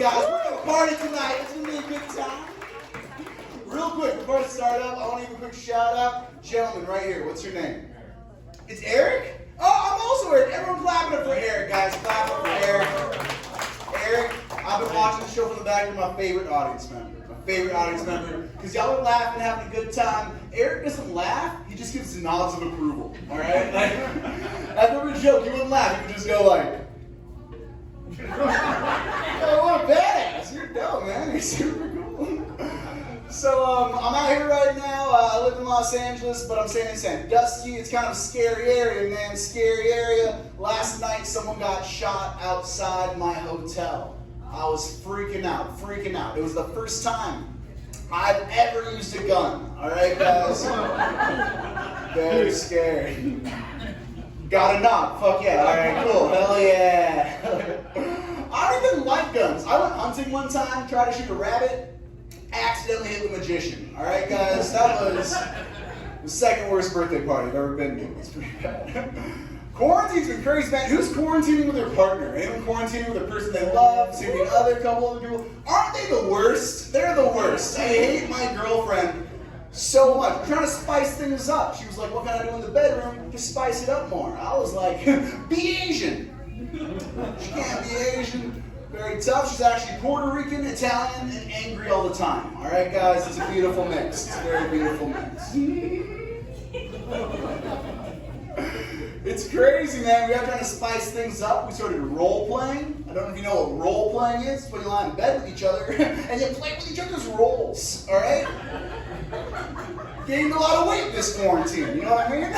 guys. We're going to party tonight. It's going to be a good time. Real quick, before I start up, I want to give a quick shout out. Gentleman right here, what's your name? It's Eric? Oh, I'm also Eric. Everyone clap it up for Eric, guys. Clap up for Eric. Eric, I've been watching the show from the back. You're my favorite audience member. Because y'all are laughing, having a good time. Eric doesn't laugh, he just gives nods of approval, all right? Like, after a joke, he wouldn't laugh, he would just go like, oh, what a badass, you're dope, man, you're super cool. So, I'm out here right now, I live in Los Angeles, but I'm staying in Sandusky. It's kind of a scary area, man, scary area. Last night, someone got shot outside my hotel. I was freaking out. It was the first time I've ever used a gun. All right, guys? Very scary. Got a knock. Fuck yeah. All right, cool. Hell yeah. I don't even like guns. I went hunting one time, tried to shoot a rabbit, accidentally hit the magician. All right, guys? That was the second worst birthday party I've ever been to. It's pretty bad. Quarantine's been crazy, man. Who's quarantining with their partner? Anyone quarantining with a person they love? Seeing other couple other people? Aren't they the worst? They're the worst. I hate my girlfriend so much. I'm trying to spice things up. She was like, what can I do in the bedroom to spice it up more? I was like, be Asian. She can't be Asian. Very tough. She's actually Puerto Rican, Italian, and angry all the time. All right, guys? It's a beautiful mix. It's a very beautiful mix. It's crazy, man. We are trying to spice things up. We started role-playing. I don't know if you know what role-playing is. It's when you lie in bed with each other and you play with each other's roles, all right? Gained a lot of weight this quarantine, you know what I mean?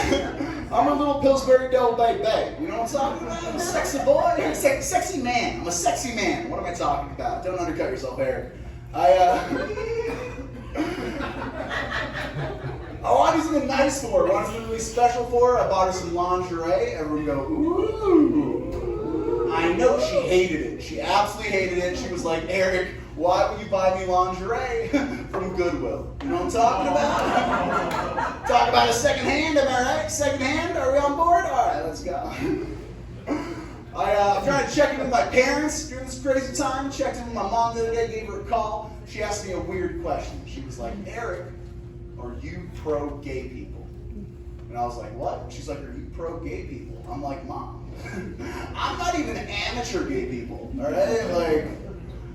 I'm a little Pillsbury Double Bay. You know what I'm talking about? I'm a sexy boy. Sexy man. I'm a sexy man. What am I talking about? Don't undercut yourself, Eric. I wanted something nice for her. I wanted something really special for her. I bought her some lingerie. Everyone go, ooh. I know she hated it. She absolutely hated it. She was like, Eric, why would you buy me lingerie from Goodwill? You know what I'm talking about? Talk about a second hand, am I right? Second hand, are we on board? All right, let's go. I'm trying to check in with my parents during this crazy time. Checked in with my mom the other day, gave her a call. She asked me a weird question. She was like, Eric, are you pro-gay people? And I was like, what? She's like, are you pro-gay people? I'm like, Mom, I'm not even amateur gay people, all right? Like,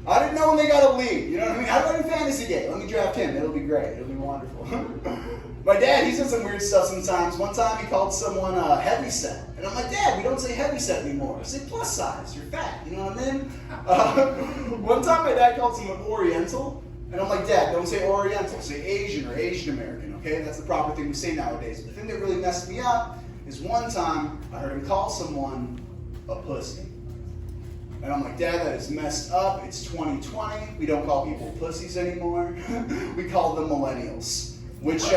I didn't know when they got a lead, you know what I mean? How do I do fantasy gay? Let me draft him, it'll be great, it'll be wonderful. My dad, he says some weird stuff sometimes. One time he called someone heavyset. And I'm like, Dad, we don't say heavyset anymore. I say plus size, you're fat, you know what I mean? One time my dad called someone Oriental. And I'm like, Dad, don't say Oriental, say Asian or Asian American, okay? That's the proper thing we say nowadays. But the thing that really messed me up is one time I heard him call someone a pussy. And I'm like, Dad, that is messed up. It's 2020. We don't call people pussies anymore. We call them millennials. Which, it's a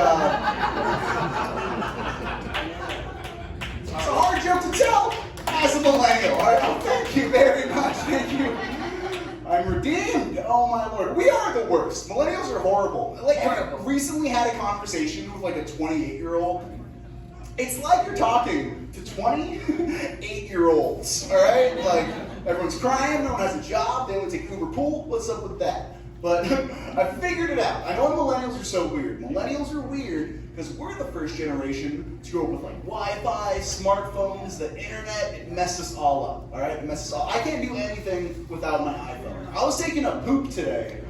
hard joke to tell as a millennial. All right? Oh, thank you very much. Thank you. I'm redeemed. Oh my Lord. We are the worst. Millennials are horrible. Like, I recently had a conversation with like a 28-year-old. It's like you're talking to 28-year-olds, all right? Like, everyone's crying, no one has a job, they only take Uber Pool. What's up with that? But I figured it out. I know millennials are so weird. Millennials are weird because we're the first generation to grow up with like Wi-Fi, smartphones, the internet. It messed us all up, all right? It messed us all. I can't do anything without my iPhone. I was taking a poop today,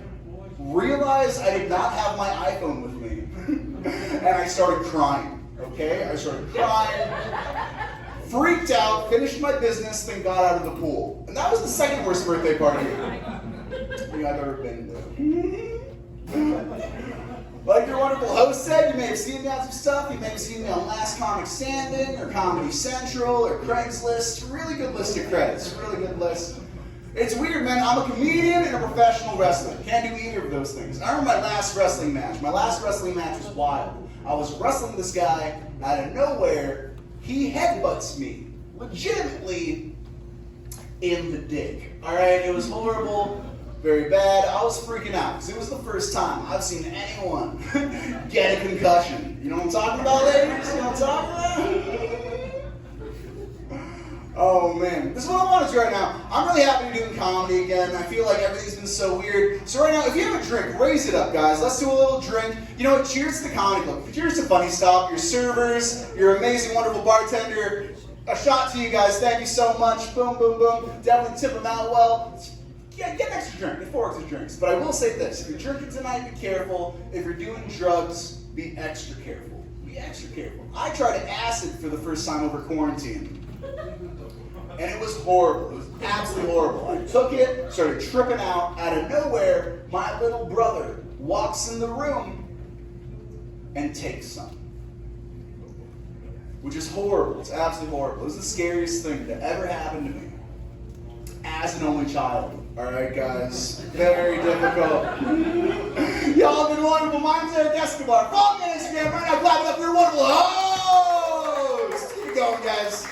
realized I did not have my iPhone with me, and I started crying, okay? I started crying, freaked out, finished my business, then got out of the pool. And that was the second worst birthday party I've ever been to. Like your wonderful host said, you may have seen me on some stuff. You may have seen me on Last Comic Standing or Comedy Central or Craigslist. Really good list of credits. Really good list. It's weird, man. I'm a comedian and a professional wrestler. Can't do either of those things. I remember my last wrestling match. My last wrestling match was wild. I was wrestling this guy out of nowhere. He headbutts me, legitimately, in the dick. All right, it was horrible. Very bad. I was freaking out because it was the first time I've seen anyone get a concussion. You know what I'm talking about, ladies? You know what I'm talking about? Oh man, this is what I want to do right now. I'm really happy to be doing comedy again. I feel like everything's been so weird. So right now, if you have a drink, raise it up, guys. Let's do a little drink. You know what? Cheers to the comedy club. Cheers to Funny Stop, your servers, your amazing, wonderful bartender. A shot to you guys. Thank you so much. Boom, boom, boom. Definitely tip them out well. Yeah, get an extra drink. Get 4 extra drinks. But I will say this: if you're drinking tonight, be careful. If you're doing drugs, be extra careful. Be extra careful. I tried acid for the first time over quarantine. And it was horrible. It was absolutely horrible. I took it, started tripping out of nowhere. My little brother walks in the room and takes some. Which is horrible. It's absolutely horrible. It was the scariest thing that ever happened to me as an only child. Alright, guys. Very difficult. Y'all have been wonderful. My name's Erik Escobar. Follow me on Instagram right now. Clap it up. You're wonderful. Oh! Keep going, guys.